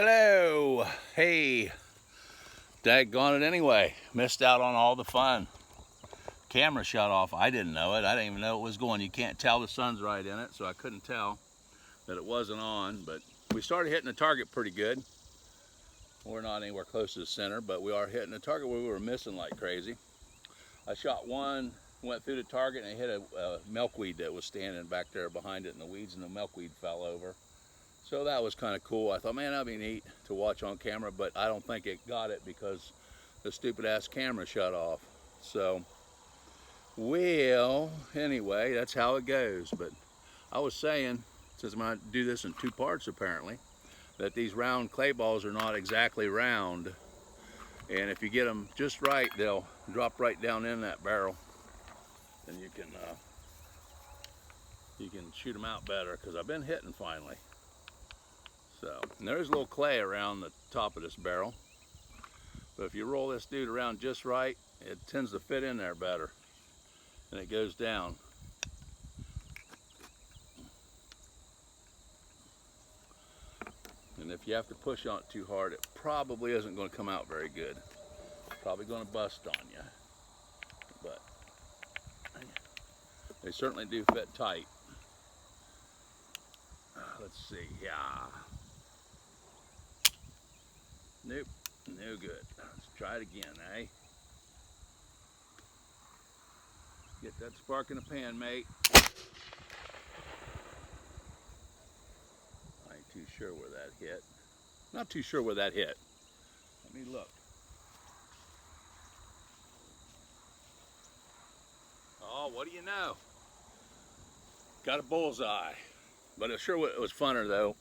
Hello. Hey, daggone it anyway. Missed out on all the fun. Camera shut off. I didn't know it. I didn't even know it was going. You can't tell the sun's right in it, so I couldn't tell that it wasn't on. But we started hitting the target pretty good. We're not anywhere close to the center, but we are hitting the target where we were missing like crazy. I shot one, went through the target, and I hit a milkweed that was standing back there behind it in the weeds, and the milkweed fell over. So that was kind of cool. I thought, man, that'd be neat to watch on camera, but I don't think it got it because the stupid ass camera shut off. So, well, anyway, that's how it goes. But I was saying, since I'm going to do this in two parts apparently, that these round clay balls are not exactly round. And if you get them just right, they'll drop right down in that barrel. And you can shoot them out better, because I've been hitting finally. So, and there's a little clay around the top of this barrel, but if you roll this dude around just right, it tends to fit in there better, and it goes down. And if you have to push on it too hard, it probably isn't going to come out very good. Probably going to bust on you, but they certainly do fit tight. Let's see, yeah. Nope, no good. Let's try it again, eh? Get that spark in the pan, mate. I ain't too sure where that hit. Not too sure where that hit. Let me look. Oh, what do you know? Got a bullseye. But it sure was funner though,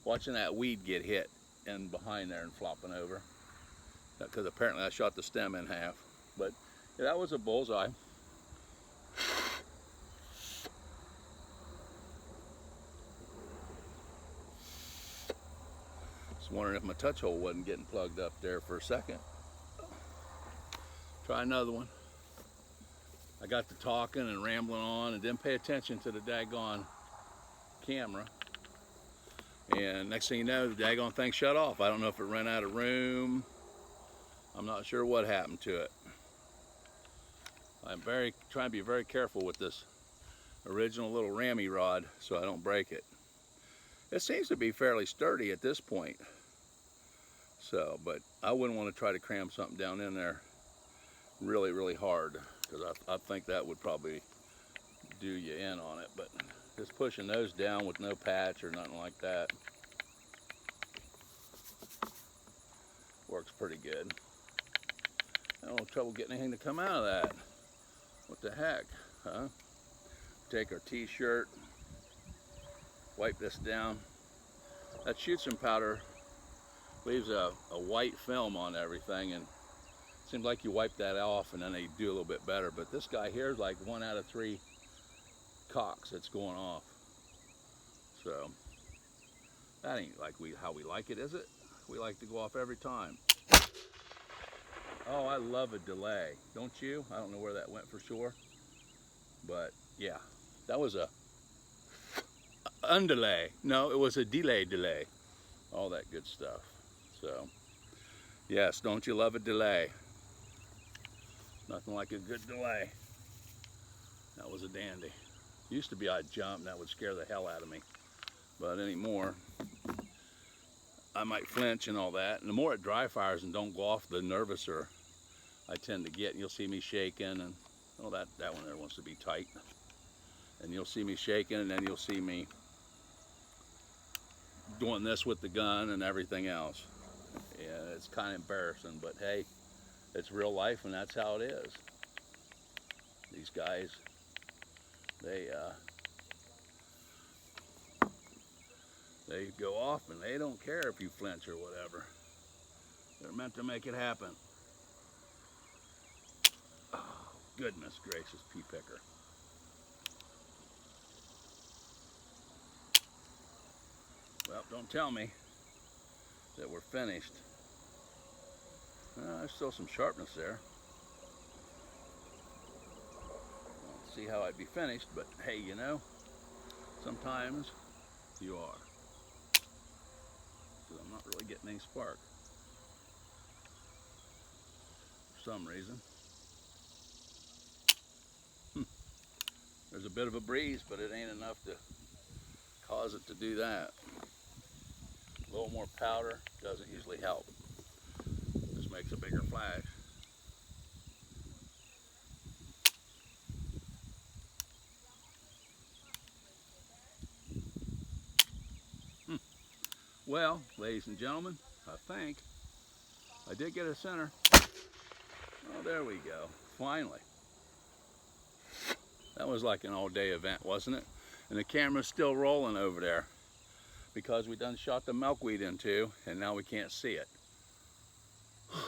watching that weed get hit and behind there and flopping over. Because apparently I shot the stem in half. But yeah, that was a bullseye. Just wondering if my touch hole wasn't getting plugged up there for a second. Try another one. I got to talking and rambling on and didn't pay attention to the daggone camera. And next thing you know, the daggone thing shut off. I don't know if it ran out of room. I'm not sure what happened to it. I'm trying to be very careful with this original little rammy rod so I don't break it. It seems to be fairly sturdy at this point. So, but I wouldn't want to try to cram something down in there really, really hard, because I think that would probably do you in on it. But just pushing those down with no patch or nothing like that works pretty good. I don't have trouble getting anything to come out of that. What the heck, huh? Take our t-shirt, wipe this down. That shoots powder leaves a white film on everything, and it seems like you wipe that off and then they do a little bit better. But this guy here is like 1 out of 3 cocks that's going off. So that ain't like how we like it, is it? We like to go off every time. Oh, I love a delay, don't you? I don't know where that went for sure, but yeah, that was a undelay. No, it was a delay. All that good stuff. So yes, don't you love a delay? Nothing like a good delay. That was a dandy. Used to be I'd jump and that would scare the hell out of me, but anymore I might flinch and all that. And the more it dry fires and don't go off, the nervouser I tend to get. And you'll see me shaking, and oh, that one there wants to be tight. And you'll see me shaking, and then you'll see me doing this with the gun and everything else. Yeah, it's kind of embarrassing, but hey, it's real life, and that's how it is. These guys, they go off and they don't care if you flinch or whatever. They're meant to make it happen. Oh, goodness gracious, pea picker. Well, don't tell me that we're finished. There's still some sharpness there. Don't see how I'd be finished, but hey, you know, sometimes you are. So really getting any spark for some reason. There's a bit of a breeze, but it ain't enough to cause it to do that. A little more powder doesn't usually help. Just makes a bigger flash. Well, ladies and gentlemen, I think I did get a center. Oh, there we go. Finally. That was like an all-day event, wasn't it? And the camera's still rolling over there because we done shot the milkweed into, and now we can't see it.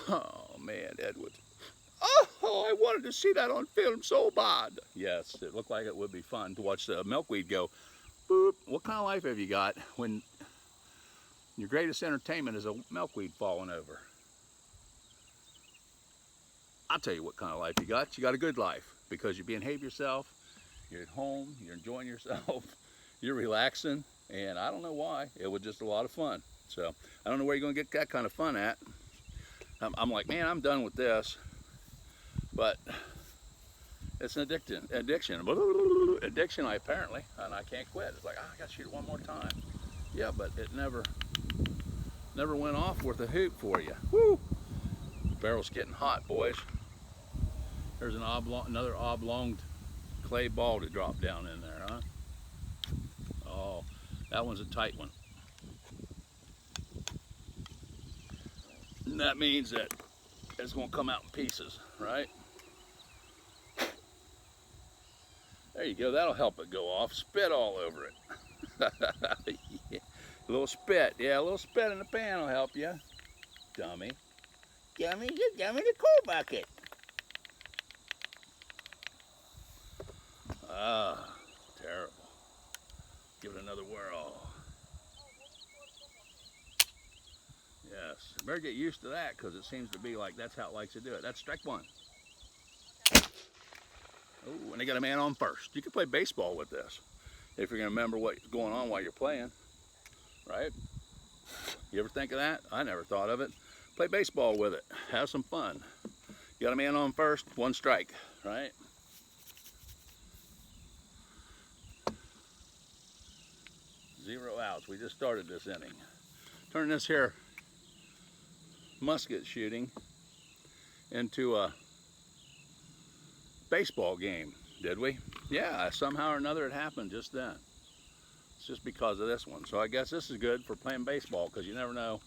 Oh, man, Edward. Oh, I wanted to see that on film so bad. Yes, it looked like it would be fun to watch the milkweed go boop. What kind of life have you got when your greatest entertainment is a milkweed falling over? I'll tell you what kind of life you got. You got a good life because you behave yourself, you're at home, you're enjoying yourself, you're relaxing, and I don't know why. It was just a lot of fun. So I don't know where you're going to get that kind of fun at. I'm like, man, I'm done with this. But it's an addiction, apparently, and I can't quit. It's like, oh, I got to shoot it one more time. Yeah, but it never went off worth a hoot for you. Woo! The barrel's getting hot, boys. There's another oblong clay ball to drop down in there, huh? Oh, that one's a tight one. And that means that it's going to come out in pieces, right? There you go. That'll help it go off. Spit all over it. Yeah. A little spit. Yeah, a little spit in the pan will help you. Dummy. Dummy, you dummy the coal bucket. Ah, terrible. Give it another whirl. Yes, you better get used to that because it seems to be like that's how it likes to do it. That's strike one. Oh, and they got a man on first. You can play baseball with this if you're going to remember what's going on while you're playing, right? You ever think of that? I never thought of it. Play baseball with it. Have some fun. You got a man on first, one strike, right? Zero outs. We just started this inning. Turn this here musket shooting into a baseball game, did we? Yeah, somehow or another it happened just then. It's just because of this one. So I guess this is good for playing baseball because you never know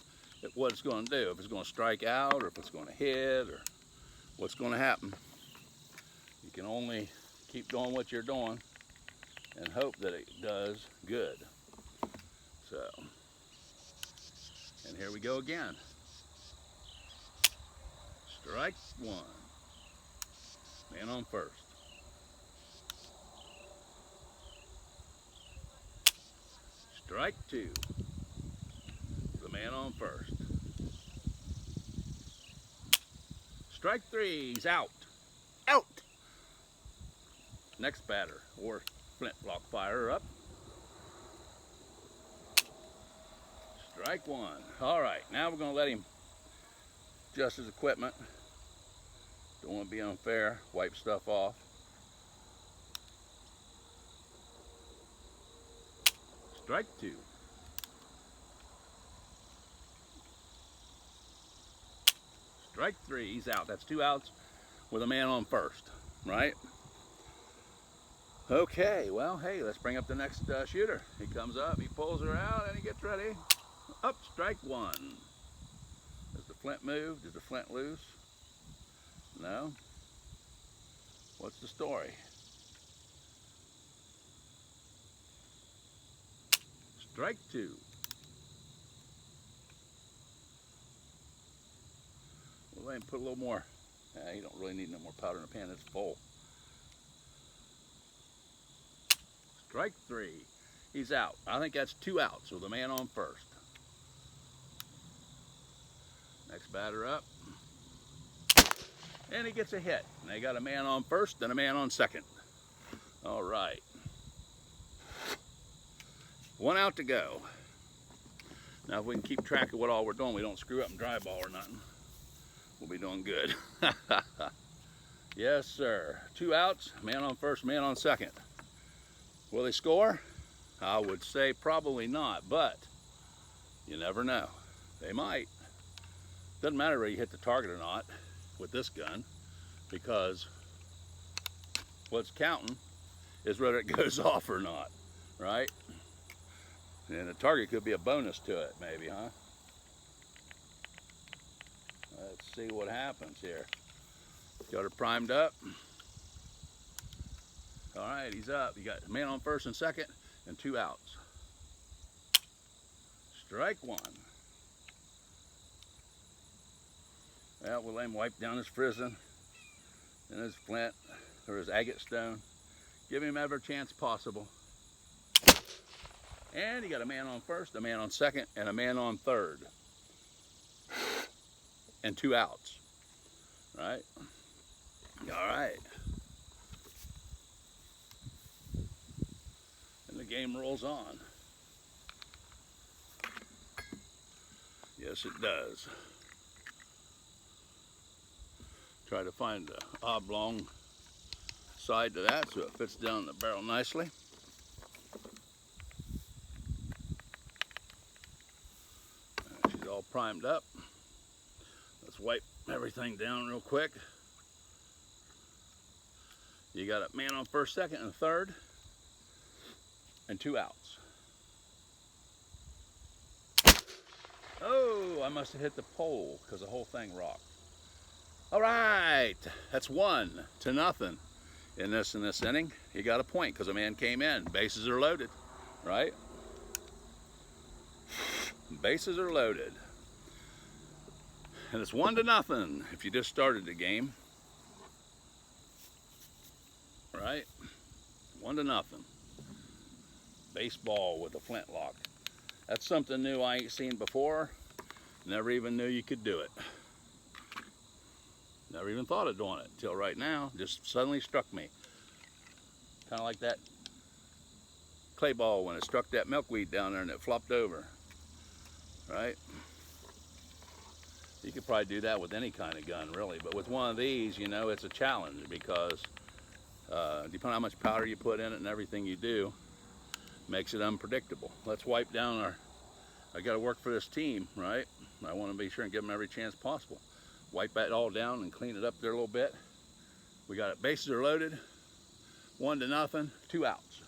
what it's going to do. If it's going to strike out or if it's going to hit or what's going to happen. You can only keep doing what you're doing and hope that it does good. So, and here we go again. Strike one. Man on first. Strike two. The man on first. Strike three. He's out. Out. Next batter, or Flintlock fire up. Strike one. All right, now we're going to let him adjust his equipment. Don't want to be unfair. Wipe stuff off. Strike two. Strike three. He's out. That's 2 outs with a man on first, right? Okay, well, hey, let's bring up the next shooter. He comes up, he pulls her out, and he gets ready. Up, strike one. Does the flint move? Does the flint loose? No? What's the story? Strike two. We'll let him put a little more. You don't really need no more powder in the pan, it's full. Strike three. He's out. I think that's 2 outs with a man on first. Next batter up. And he gets a hit. And they got a man on first and a man on second. All right. 1 out to go. Now if we can keep track of what all we're doing, we don't screw up and dry ball or nothing, we'll be doing good. Yes, sir. 2 outs, man on first, man on second. Will they score? I would say probably not, but you never know. They might. Doesn't matter whether you hit the target or not with this gun, because what's counting is whether it goes off or not, right? And the target could be a bonus to it, maybe, huh? Let's see what happens here. Got her primed up. All right, he's up. You got man on first and second and 2 outs. Strike 1. Well, we'll let him wipe down his prison and his flint or his agate stone. Give him every chance possible. And he got a man on first, a man on second, and a man on third. And 2 outs. Right? All right. And the game rolls on. Yes, it does. Try to find the oblong side to that so it fits down the barrel nicely. She's all primed up. Let's wipe everything down real quick. You got a man on first, second, and third, and 2 outs. Oh, I must have hit the pole because the whole thing rocked. All right, that's 1-0 in this inning. You got a point because a man came in. Bases are loaded, right? Bases are loaded. And it's 1-0 if you just started the game. Right? 1-0. Baseball with a flintlock. That's something new I ain't seen before. Never even knew you could do it. Never even thought of doing it until right now. Just suddenly struck me. Kind of like that clay ball when it struck that milkweed down there and it flopped over. Right? You could probably do that with any kind of gun, really. But with one of these, you know, it's a challenge because depending on how much powder you put in it and everything you do, makes it unpredictable. Let's wipe down I got to work for this team, right? I want to be sure and give them every chance possible. Wipe that all down and clean it up there a little bit. We got it. Bases are loaded. 1-0, 2 outs.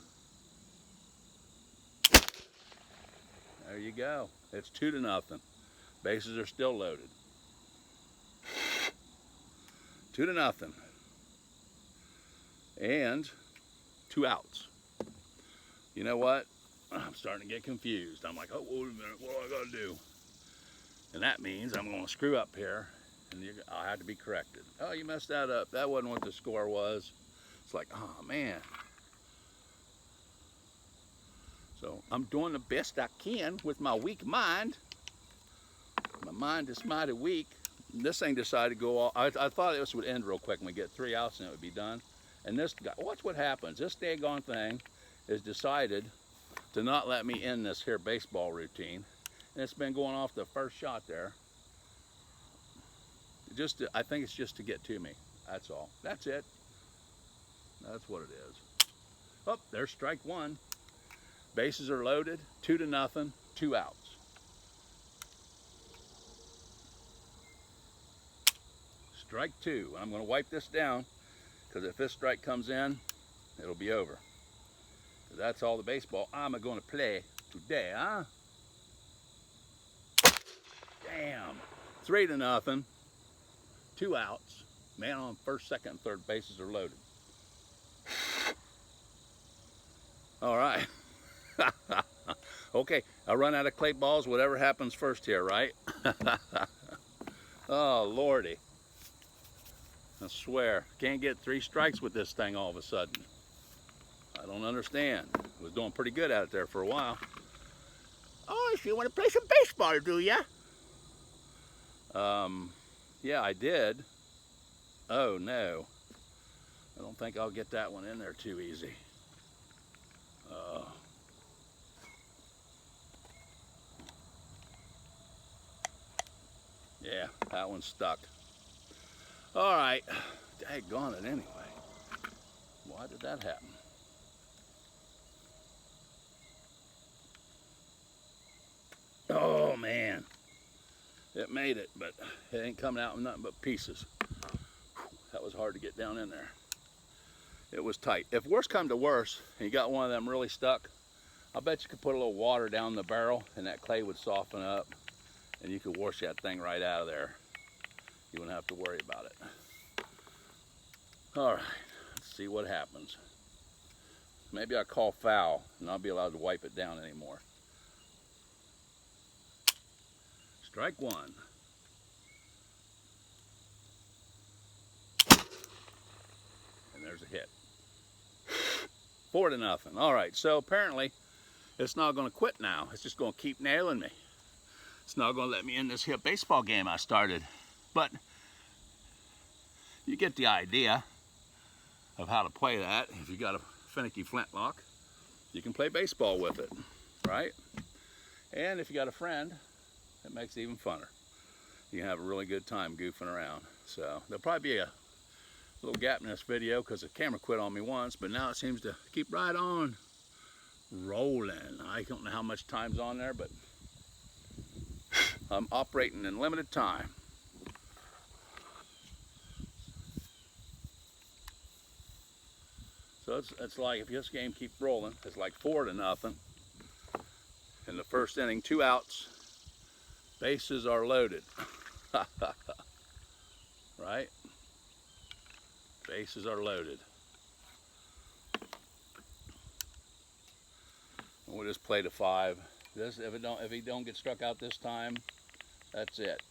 There you go. It's 2-0. Bases are still loaded. 2-0. And 2 outs. You know what? I'm starting to get confused. I'm like, oh, wait a minute, what do I got to do? And that means I'm going to screw up here, and I'll have to be corrected. Oh, you messed that up. That wasn't what the score was. It's like, oh, man. So I'm doing the best I can with my weak mind. My mind is mighty weak. This thing decided to go off. I thought this would end real quick and we get 3 outs and it would be done. And this guy, watch what happens. This daggone thing has decided to not let me end this here baseball routine. And it's been going off the first shot there. I think it's just to get to me. That's all. That's it. That's what it is. Oh, there's strike 1. Bases are loaded. 2-0, 2 outs. Strike 2. I'm going to wipe this down because if this strike comes in, it'll be over. That's all the baseball I'm going to play today, huh? Damn. 3-0, 2 outs. Man on first, second, and third bases are loaded. All right. Okay, I run out of clay balls, whatever happens first here, right? Oh, Lordy. I swear, can't get 3 strikes with this thing all of a sudden. I don't understand. Was doing pretty good out there for a while. Oh, so you want to play some baseball, do ya? Yeah, I did. Oh, no. I don't think I'll get that one in there too easy. Yeah, that one's stuck. All right, daggone it anyway. Why did that happen? Oh man, it made it, but it ain't coming out with nothing but pieces. That was hard to get down in there. It was tight. If worse come to worse, and you got one of them really stuck, I bet you could put a little water down the barrel and that clay would soften up and you could wash that thing right out of there. You wouldn't have to worry about it. All right, let's see what happens. Maybe I call foul and I'll be allowed to wipe it down anymore. Strike one. And there's a hit. 4-0. All right, so apparently it's not going to quit now. It's just going to keep nailing me. It's not going to let me in this hip baseball game I started. But you get the idea of how to play that. If you got a finicky flintlock, you can play baseball with it, right? And if you got a friend, it makes it even funner. You can have a really good time goofing around. So there'll probably be a little gap in this video because the camera quit on me once, but now it seems to keep right on rolling. I don't know how much time's on there, but I'm operating in limited time. So it's like if this game keeps rolling, it's like 4-0. In the first inning, 2 outs, bases are loaded. Right? Bases are loaded. And we'll just play to 5. If he don't get struck out this time, that's it.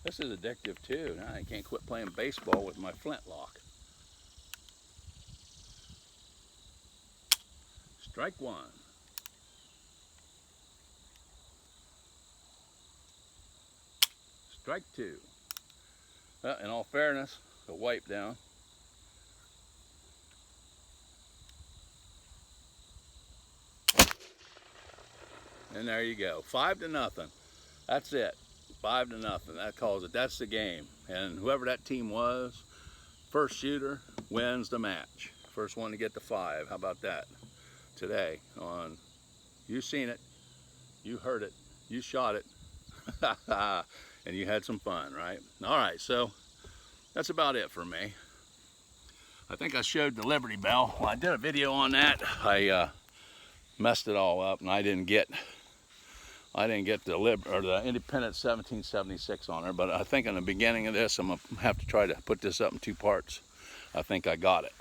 This is addictive too. Now I can't quit playing baseball with my flintlock. Strike one. Strike two. In all fairness, a wipe down. And there you go, 5-0. That's it, 5-0. That calls it. That's the game. And whoever that team was, first shooter wins the match. First one to get to 5. How about that? Today on, you seen it, you heard it, you shot it, and you had some fun, right? All right, so that's about it for me. I think I showed the Liberty Bell. Well, I did a video on that. I messed it all up, and I didn't get the Independent 1776 on there, but I think in the beginning of this, I'm gonna have to try to put this up in 2 parts. I think I got it.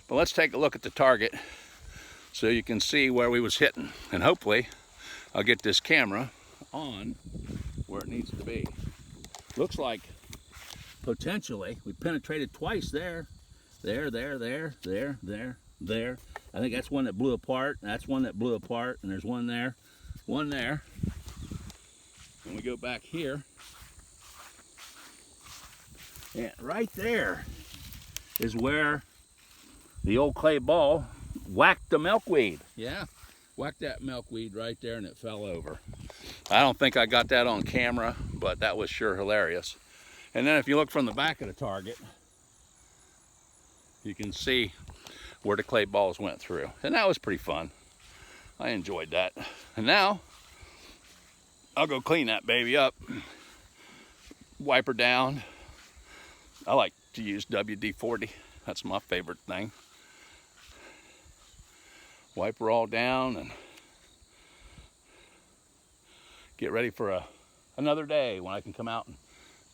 But let's take a look at the target so you can see where we was hitting, and hopefully I'll get this camera on where it needs to be. Looks like potentially we penetrated twice there. There. I think that's one that blew apart. That's one that blew apart, and there's one there. One there. And we go back here. And right there is where the old clay ball whacked the milkweed. Yeah, whacked that milkweed right there and it fell over. I don't think I got that on camera, but that was sure hilarious. And then if you look from the back of the target, you can see where the clay balls went through. And that was pretty fun. I enjoyed that. And now, I'll go clean that baby up. Wipe her down. I like to use WD-40. That's my favorite thing. Wipe her all down and get ready for another day when I can come out and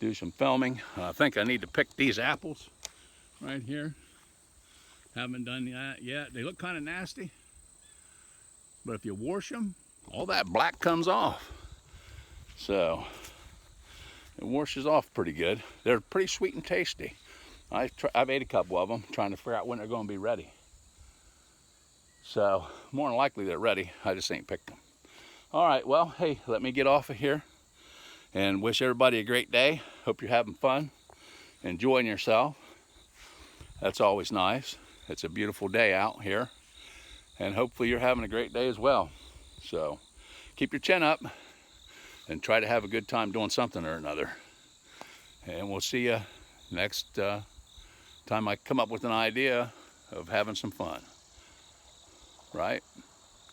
do some filming. I think I need to pick these apples right here. Haven't done that yet. They look kind of nasty, but if you wash them, all that black comes off. So it washes off pretty good. They're pretty sweet and tasty. I've ate a couple of them, trying to figure out when they're going to be ready. So more than likely they're ready. I just ain't picked them. All right, well, hey, let me get off of here and wish everybody a great day. Hope you're having fun, enjoying yourself. That's always nice. It's a beautiful day out here, and hopefully you're having a great day as well. So keep your chin up, and try to have a good time doing something or another. And we'll see you next time I come up with an idea of having some fun. Right?